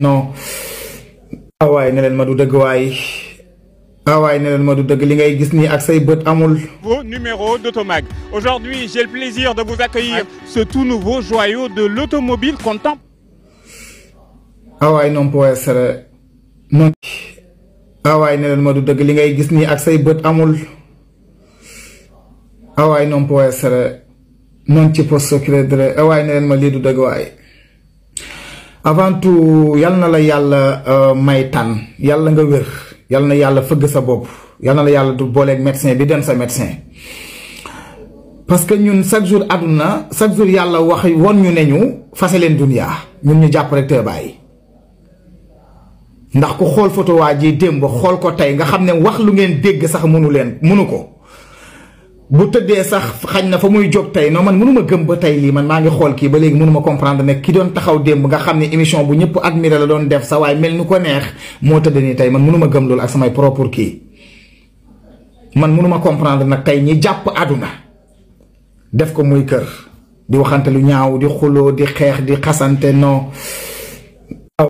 non awaay ne leen ma du dëgg waay awaay ne leen ma du dëgg li ngay gis nii ak say bët amul. Nouveau numéro d'Automag. Aujourd'hui, j'ai le plaisir de vous accueillir ce tout nouveau joyau de l'automobile contemporain. awaay non può essere non awaay ne leen ma du dëgg li ngay gis nii ak say bët amul. awaay non può essere non ci posso credere awaay ne leen ma lii du dëgg waay. avant tout yal na la yàlla may tan yàlla nga wér yal na yàlla fëgg sa bopp yal na la yàlla du booleeg médecin bi den sa médecin parce que ñun chaque jour àdduna chaque jour yàlla wax won ñu ne ñu fase leen duniyaa ñun ñu jàpp rek te bàyyi ndax ku xool photo waa ji démb xool ko tey nga xam ne wax lu ngeen dégg sax mënu ko bu tëddee sax xañ na fa muy jóg tey non man mënuma gëm ba tey lii man maa ngi xool kii ba léegi mënuma comprendre ne ki doon taxaw démb nga xam ne émission bu ñëpp admiré la doon def sa waaye mel ni ko neex moo tëdd nii tey man mënuma gëm loolu ak samay propre kii man mënuma comprendre nag tey ñi jàpp àdduna def ko muy kër di waxante lu ñaaw di xuloo di xeex di xasante non